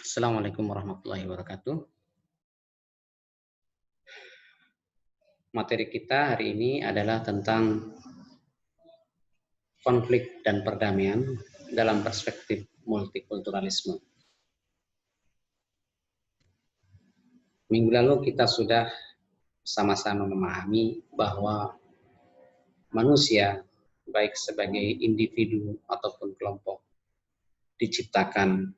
Assalamualaikum warahmatullahi wabarakatuh. Materi kita hari ini adalah tentang konflik dan perdamaian dalam perspektif multikulturalisme. Minggu lalu kita sudah sama-sama memahami bahwa manusia, baik sebagai individu ataupun kelompok, diciptakan,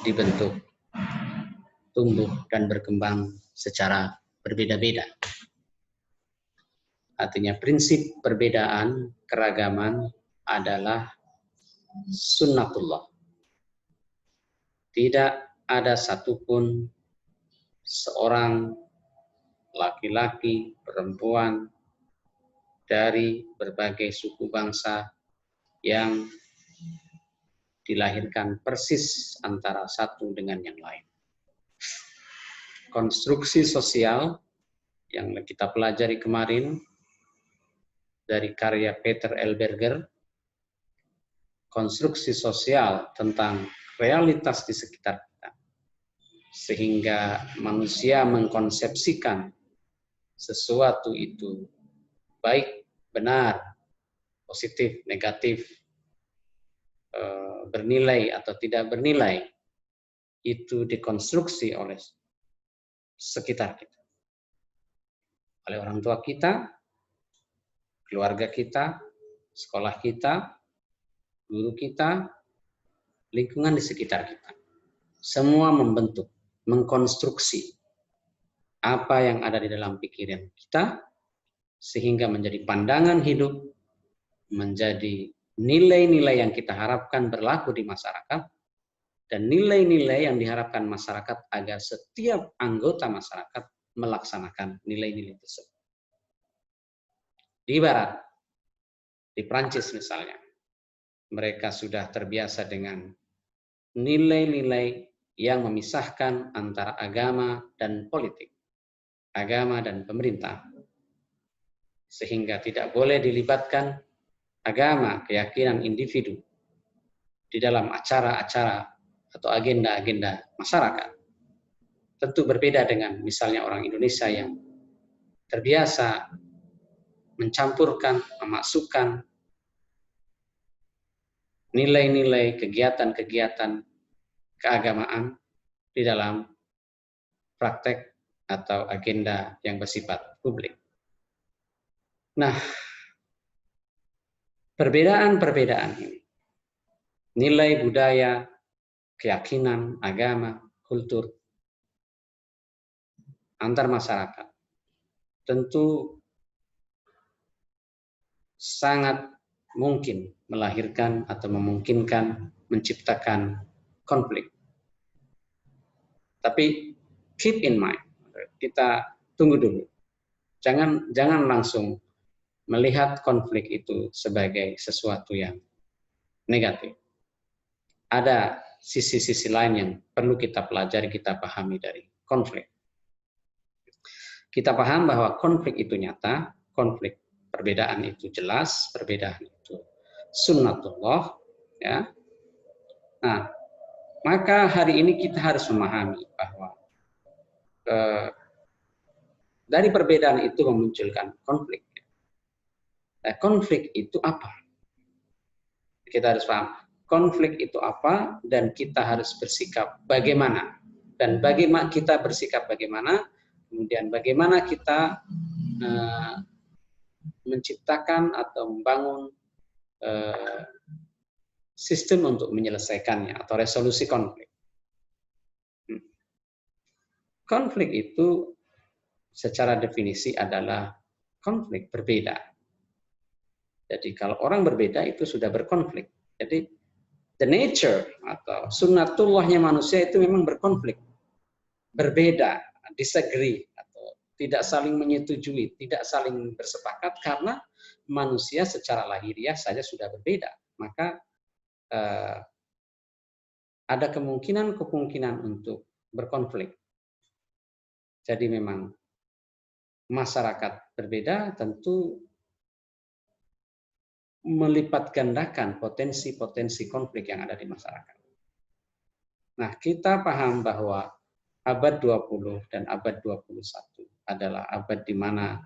dibentuk, tumbuh, dan berkembang secara berbeda-beda. Artinya prinsip perbedaan, keragaman adalah sunnatullah. Tidak ada satupun seorang laki-laki, perempuan dari berbagai suku bangsa yang dilahirkan persis antara satu dengan yang lain. Konstruksi sosial yang kita pelajari kemarin dari karya Peter L. Berger, konstruksi sosial tentang realitas di sekitar kita, sehingga manusia mengkonsepsikan sesuatu itu baik, benar, positif, negatif, bernilai atau tidak bernilai, itu dikonstruksi oleh sekitar kita, oleh orang tua kita, keluarga kita, sekolah kita, guru kita, lingkungan di sekitar kita. Semua membentuk, mengkonstruksi apa yang ada di dalam pikiran kita, sehingga menjadi pandangan hidup, menjadi nilai-nilai yang kita harapkan berlaku di masyarakat, dan nilai-nilai yang diharapkan masyarakat agar setiap anggota masyarakat melaksanakan nilai-nilai tersebut. Di Barat, di Prancis misalnya, mereka sudah terbiasa dengan nilai-nilai yang memisahkan antara agama dan politik, agama dan pemerintah, sehingga tidak boleh dilibatkan agama, keyakinan individu di dalam acara-acara atau agenda-agenda masyarakat. Tentu berbeda dengan misalnya orang Indonesia yang terbiasa mencampurkan, memasukkan nilai-nilai, kegiatan-kegiatan keagamaan di dalam praktek atau agenda yang bersifat publik. Nah, perbedaan-perbedaan ini, nilai budaya, keyakinan, agama, kultur, antar masyarakat, tentu sangat mungkin melahirkan atau memungkinkan menciptakan konflik. Tapi keep in mind, kita tunggu dulu. Jangan langsung melihat konflik itu sebagai sesuatu yang negatif. Ada sisi-sisi lain yang perlu kita pelajari, kita pahami dari konflik. Kita paham bahwa konflik itu nyata, konflik perbedaan itu jelas, perbedaan itu sunnatullah, ya. Nah, maka hari ini kita harus memahami bahwa dari perbedaan itu memunculkan konflik. Nah, konflik itu apa? Kita harus paham konflik itu apa, dan kita harus bersikap bagaimana, dan bagaimana kita bersikap bagaimana, kemudian bagaimana kita menciptakan atau membangun sistem untuk menyelesaikannya atau resolusi konflik. Konflik itu secara definisi adalah konflik berbeda. Jadi kalau orang berbeda itu sudah berkonflik. Jadi the nature atau sunnatullahnya manusia itu memang berkonflik, berbeda, disagree, atau tidak saling menyetujui, tidak saling bersepakat, karena manusia secara lahiriah saja sudah berbeda. Maka ada kemungkinan untuk berkonflik. Jadi memang masyarakat berbeda tentu melipat gandakan potensi-potensi konflik yang ada di masyarakat. Nah, kita paham bahwa abad 20 dan abad 21 adalah abad di mana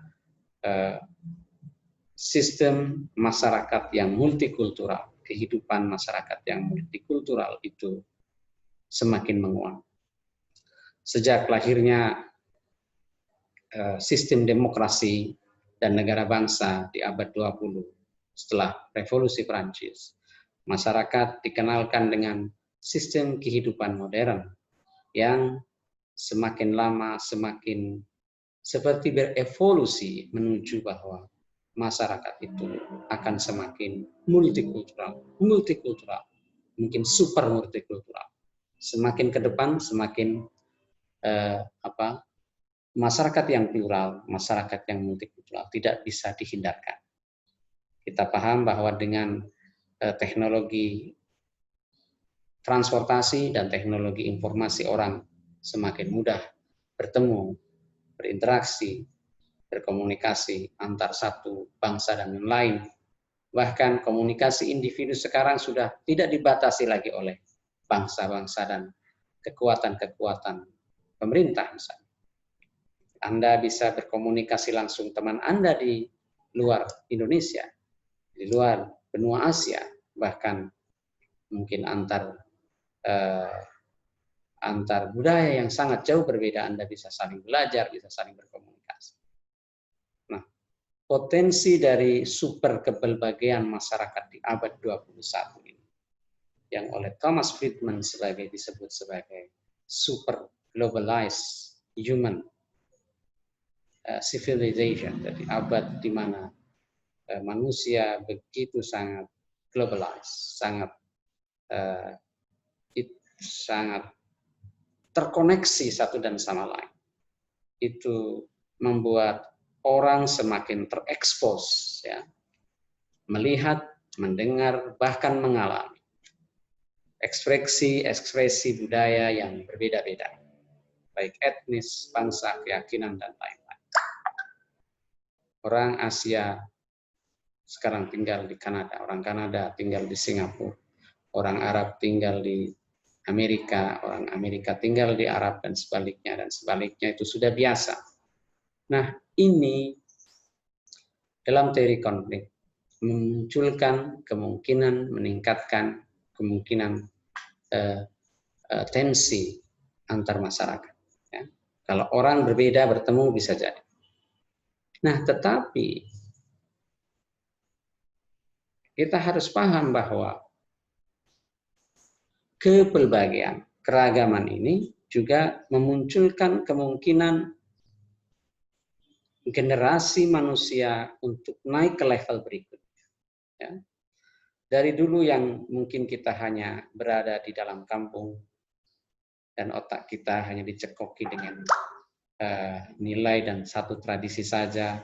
sistem masyarakat yang multikultural, kehidupan masyarakat yang multikultural itu semakin menguat. Sejak lahirnya sistem demokrasi dan negara bangsa di abad 20 setelah revolusi Prancis, masyarakat dikenalkan dengan sistem kehidupan modern yang semakin lama semakin seperti berevolusi menuju bahwa masyarakat itu akan semakin multikultural, mungkin super multikultural. Semakin ke depan semakin masyarakat yang plural, masyarakat yang multikultural tidak bisa dihindarkan. Kita paham bahwa dengan teknologi transportasi dan teknologi informasi orang semakin mudah bertemu, berinteraksi, berkomunikasi antar satu bangsa dan yang lain. Bahkan komunikasi individu sekarang sudah tidak dibatasi lagi oleh bangsa-bangsa dan kekuatan-kekuatan pemerintah misalnya. Anda bisa berkomunikasi langsung teman Anda di luar Indonesia, di luar benua Asia, bahkan mungkin antar budaya yang sangat jauh berbeda, Anda bisa saling belajar, bisa saling berkomunikasi. Nah, potensi dari super keberbagian masyarakat di abad 21 ini, yang oleh Thomas Friedman disebut sebagai super globalized human civilization, jadi abad di mana manusia begitu sangat globalized, sangat terkoneksi satu dan sama lain. Itu membuat orang semakin terekspos, ya, melihat, mendengar, bahkan mengalami ekspresi budaya yang berbeda-beda, baik etnis, bangsa, keyakinan, dan lain-lain. Orang Asia sekarang tinggal di Kanada, orang Kanada tinggal di Singapura, orang Arab tinggal di Amerika, orang Amerika tinggal di Arab, dan sebaliknya itu sudah biasa. Nah, ini dalam teori konflik memunculkan kemungkinan, meningkatkan kemungkinan tensi antar masyarakat. Ya. Kalau orang berbeda bertemu bisa jadi. Nah, tetapi kita harus paham bahwa kepelbagian, keragaman ini juga memunculkan kemungkinan generasi manusia untuk naik ke level berikutnya. Ya. Dari dulu yang mungkin kita hanya berada di dalam kampung dan otak kita hanya dicekoki dengan nilai dan satu tradisi saja,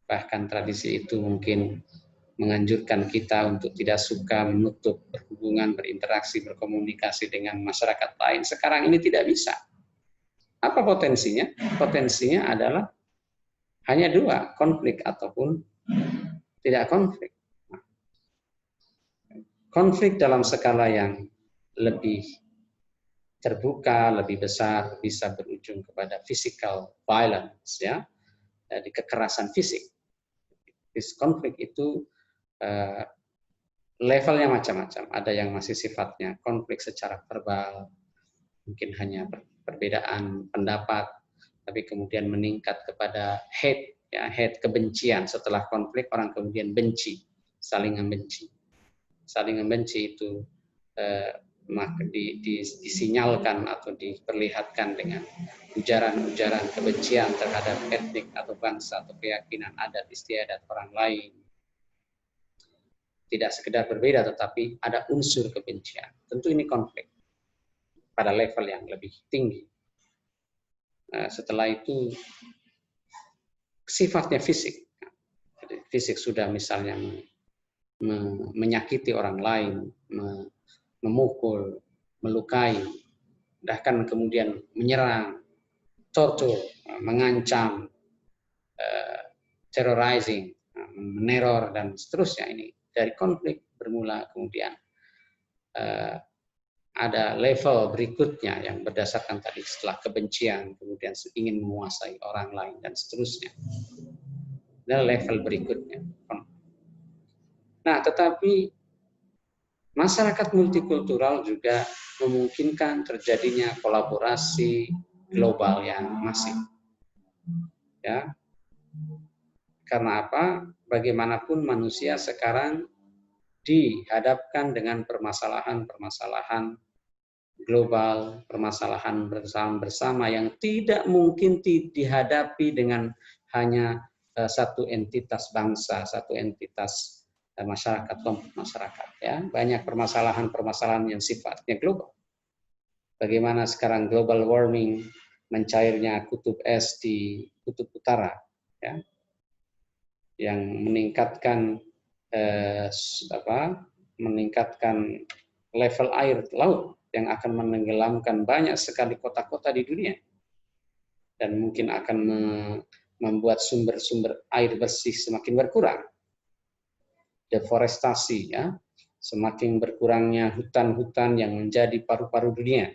bahkan tradisi itu mungkin menganjurkan kita untuk tidak suka menutup berhubungan, berinteraksi, berkomunikasi dengan masyarakat lain. Sekarang ini tidak bisa. Apa potensinya? Potensinya adalah hanya dua, konflik ataupun tidak konflik. Konflik dalam skala yang lebih terbuka, lebih besar, bisa berujung kepada physical violence, ya, di kekerasan fisik. Konflik itu levelnya macam-macam. Ada yang masih sifatnya konflik secara verbal, mungkin hanya perbedaan pendapat, tapi kemudian meningkat kepada hate, ya, hate, kebencian. Setelah konflik orang kemudian benci, saling membenci. Saling membenci itu disinyalkan atau diperlihatkan dengan ujaran-ujaran kebencian terhadap etnik atau bangsa atau keyakinan, adat istiadat orang lain. Tidak sekedar berbeda, tetapi ada unsur kebencian. Tentu ini konflik pada level yang lebih tinggi. Setelah itu sifatnya fisik. Jadi, fisik sudah misalnya menyakiti orang lain, memukul, melukai, bahkan kemudian menyerang, tortur, mengancam, terrorizing, meneror, dan seterusnya. Ini dari konflik bermula, kemudian ada level berikutnya yang berdasarkan tadi setelah kebencian, kemudian ingin menguasai orang lain dan seterusnya. Dan level berikutnya. Nah, tetapi masyarakat multikultural juga memungkinkan terjadinya kolaborasi global yang masif. Ya. Karena apa? Bagaimanapun manusia sekarang dihadapkan dengan permasalahan-permasalahan global, permasalahan bersama yang tidak mungkin dihadapi dengan hanya satu entitas bangsa, satu entitas masyarakat, kelompok masyarakat. Ya, banyak permasalahan-permasalahan yang sifatnya global. Bagaimana sekarang global warming, mencairnya kutub es di kutub utara, ya, yang meningkatkan meningkatkan level air laut yang akan menenggelamkan banyak sekali kota-kota di dunia dan mungkin akan membuat sumber-sumber air bersih semakin berkurang. Deforestasi, ya, semakin berkurangnya hutan-hutan yang menjadi paru-paru dunia,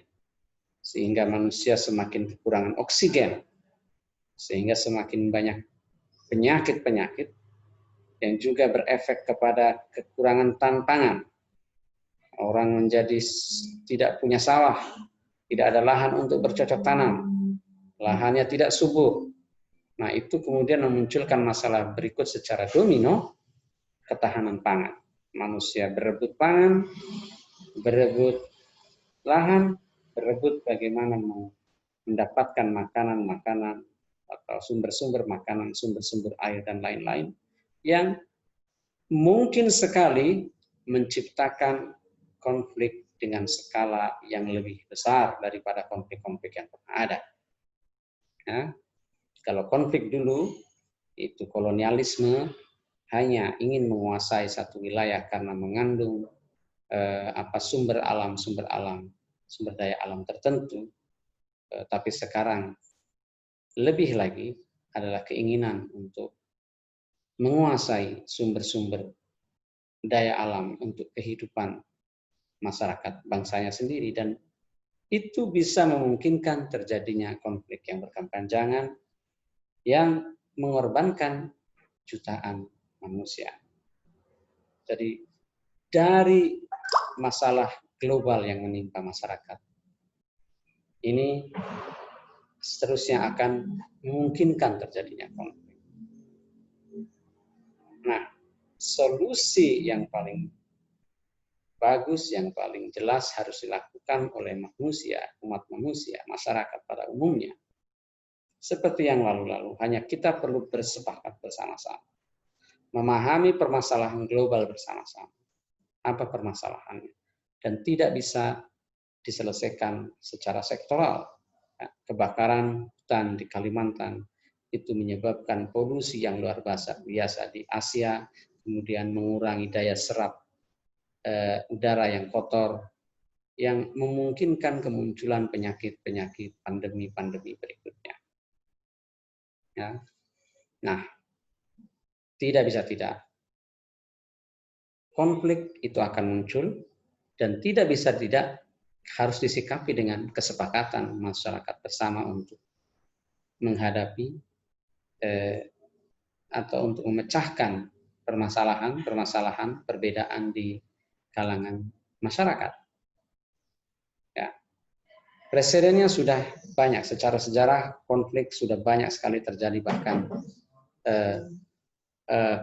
sehingga manusia semakin kekurangan oksigen, sehingga semakin banyak penyakit-penyakit yang juga berefek kepada kekurangan tantangan. Orang menjadi tidak punya sawah, tidak ada lahan untuk bercocok tanam, lahannya tidak subur. Nah, itu kemudian memunculkan masalah berikut secara domino, ketahanan pangan. Manusia berebut pangan, berebut lahan, berebut bagaimana mendapatkan makanan-makanan atau sumber-sumber makanan, sumber-sumber air, dan lain-lain, yang mungkin sekali menciptakan konflik dengan skala yang lebih besar daripada konflik-konflik yang pernah ada. Ya, kalau konflik dulu itu kolonialisme, hanya ingin menguasai satu wilayah karena mengandung sumber daya alam tertentu, tapi sekarang lebih lagi adalah keinginan untuk menguasai sumber-sumber daya alam untuk kehidupan masyarakat bangsanya sendiri, dan itu bisa memungkinkan terjadinya konflik yang berkepanjangan yang mengorbankan jutaan manusia. Jadi dari masalah global yang menimpa masyarakat ini seterusnya akan memungkinkan terjadinya konflik. Nah, solusi yang paling bagus, yang paling jelas harus dilakukan oleh manusia, umat manusia, masyarakat pada umumnya. Seperti yang lalu-lalu, hanya kita perlu bersepakat bersama-sama. Memahami permasalahan global bersama-sama. Apa permasalahannya? Dan tidak bisa diselesaikan secara sektoral. Kebakaran hutan di Kalimantan itu menyebabkan polusi yang luar biasa di Asia, kemudian mengurangi daya serap udara yang kotor, yang memungkinkan kemunculan penyakit-penyakit, pandemi-pandemi berikutnya. Ya. Nah, tidak bisa tidak. Konflik itu akan muncul dan tidak bisa tidak harus disikapi dengan kesepakatan masyarakat bersama untuk menghadapi atau untuk memecahkan permasalahan perbedaan di kalangan masyarakat. Ya. Presidennya sudah banyak, secara sejarah konflik sudah banyak sekali terjadi, bahkan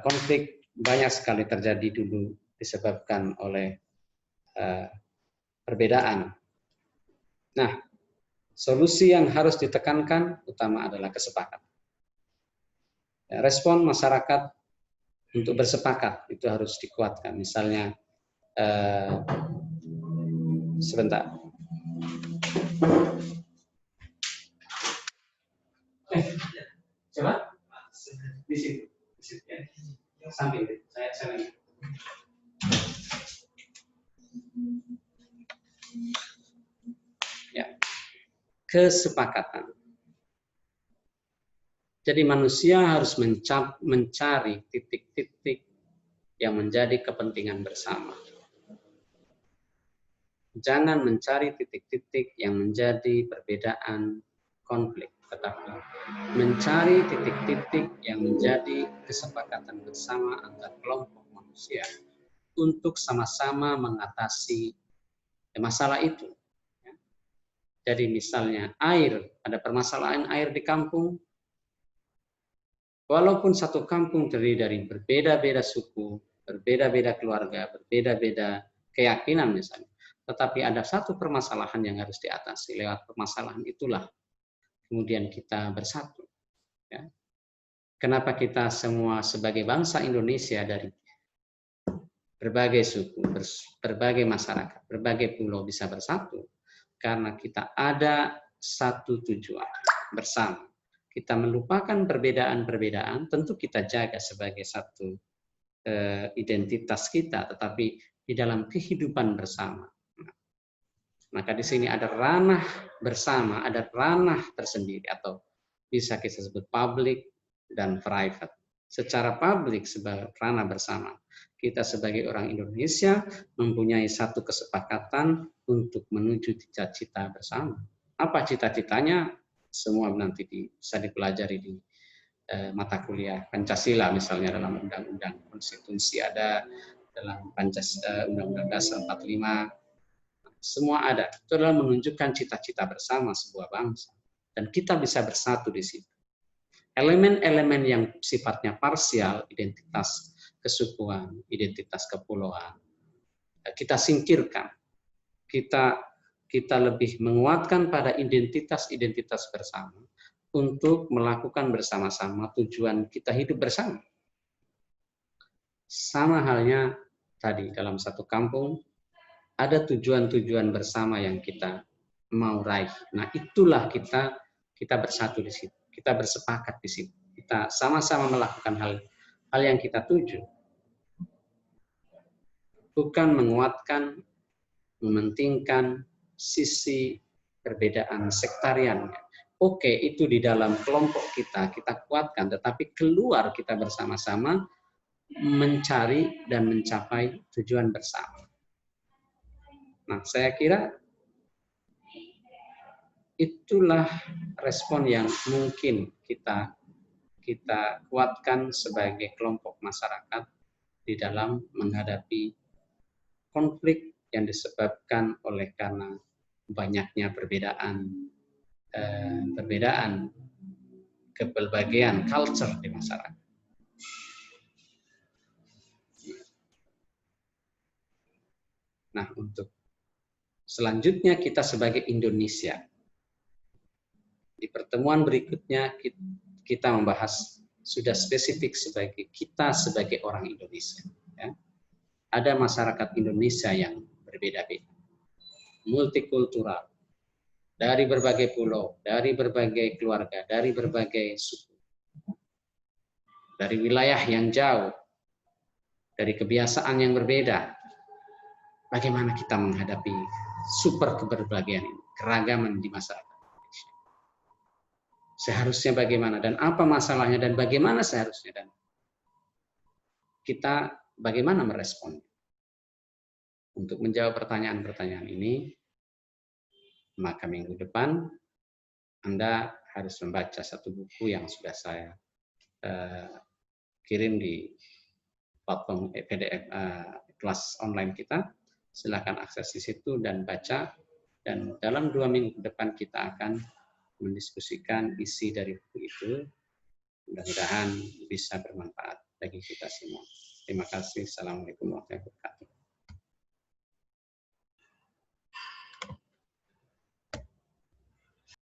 konflik banyak sekali terjadi dulu disebabkan oleh perbedaan. Nah, solusi yang harus ditekankan utama adalah kesepakatan. Respon masyarakat untuk bersepakat itu harus dikuatkan. Misalnya, sebentar. Coba di situ, ya. Samping saya. Ya, kesepakatan. Jadi manusia harus mencari titik-titik yang menjadi kepentingan bersama. Jangan mencari titik-titik yang menjadi perbedaan konflik, tetapi mencari titik-titik yang menjadi kesepakatan bersama antar kelompok manusia untuk sama-sama mengatasi masalah itu. Jadi misalnya air, ada permasalahan air di kampung, walaupun satu kampung terdiri dari berbeda-beda suku, berbeda-beda keluarga, berbeda-beda keyakinan misalnya, tetapi ada satu permasalahan yang harus diatasi. Lewat permasalahan itulah kemudian kita bersatu. Ya. Kenapa kita semua sebagai bangsa Indonesia dari berbagai suku, berbagai masyarakat, berbagai pulau bisa bersatu? Karena kita ada satu tujuan bersama. Kita melupakan perbedaan-perbedaan, tentu kita jaga sebagai satu identitas kita, tetapi di dalam kehidupan bersama. Maka di sini ada ranah bersama, ada ranah tersendiri, atau bisa kita sebut public dan private. Secara publik sebagai ranah bersama, kita sebagai orang Indonesia mempunyai satu kesepakatan untuk menuju cita-cita bersama. Apa cita-citanya? Semua nanti bisa dipelajari di mata kuliah Pancasila, misalnya dalam Undang-Undang Konstitusi ada, dalam Undang-Undang Dasar 45, semua ada. Itu adalah menunjukkan cita-cita bersama sebuah bangsa. Dan kita bisa bersatu di situ. Elemen-elemen yang sifatnya parsial, identitas kesukuan, identitas kepulauan, kita singkirkan. Kita lebih menguatkan pada identitas-identitas bersama untuk melakukan bersama-sama tujuan kita hidup bersama. Sama halnya tadi dalam satu kampung, ada tujuan-tujuan bersama yang kita mau raih. Nah, itulah kita bersatu di situ. Kita bersepakat di situ. Kita sama-sama melakukan hal yang kita tuju. Bukan menguatkan, mementingkan sisi perbedaan sektarian. Oke, itu di dalam kelompok kita kuatkan, tetapi keluar kita bersama-sama mencari dan mencapai tujuan bersama. Nah, saya kira itulah respon yang mungkin kita kuatkan sebagai kelompok masyarakat di dalam menghadapi konflik yang disebabkan oleh karena banyaknya perbedaan kepelbagaian culture di masyarakat. Nah, untuk selanjutnya kita sebagai Indonesia, di pertemuan berikutnya kita membahas sudah spesifik kita sebagai orang Indonesia. Ya. Ada masyarakat Indonesia yang berbeda-beda, multikultural, dari berbagai pulau, dari berbagai keluarga, dari berbagai suku, dari wilayah yang jauh, dari kebiasaan yang berbeda. Bagaimana kita menghadapi super keberbagian ini, keragaman di masyarakat Indonesia? Seharusnya bagaimana dan apa masalahnya dan bagaimana seharusnya, dan kita bagaimana merespon? Untuk menjawab pertanyaan-pertanyaan ini, maka minggu depan Anda harus membaca satu buku yang sudah saya kirim di platform PDF kelas online kita. Silakan akses di situ dan baca. Dan dalam 2 minggu ke depan kita akan mendiskusikan isi dari buku itu. Mudah-mudahan bisa bermanfaat bagi kita semua. Terima kasih. Assalamualaikum warahmatullahi wabarakatuh.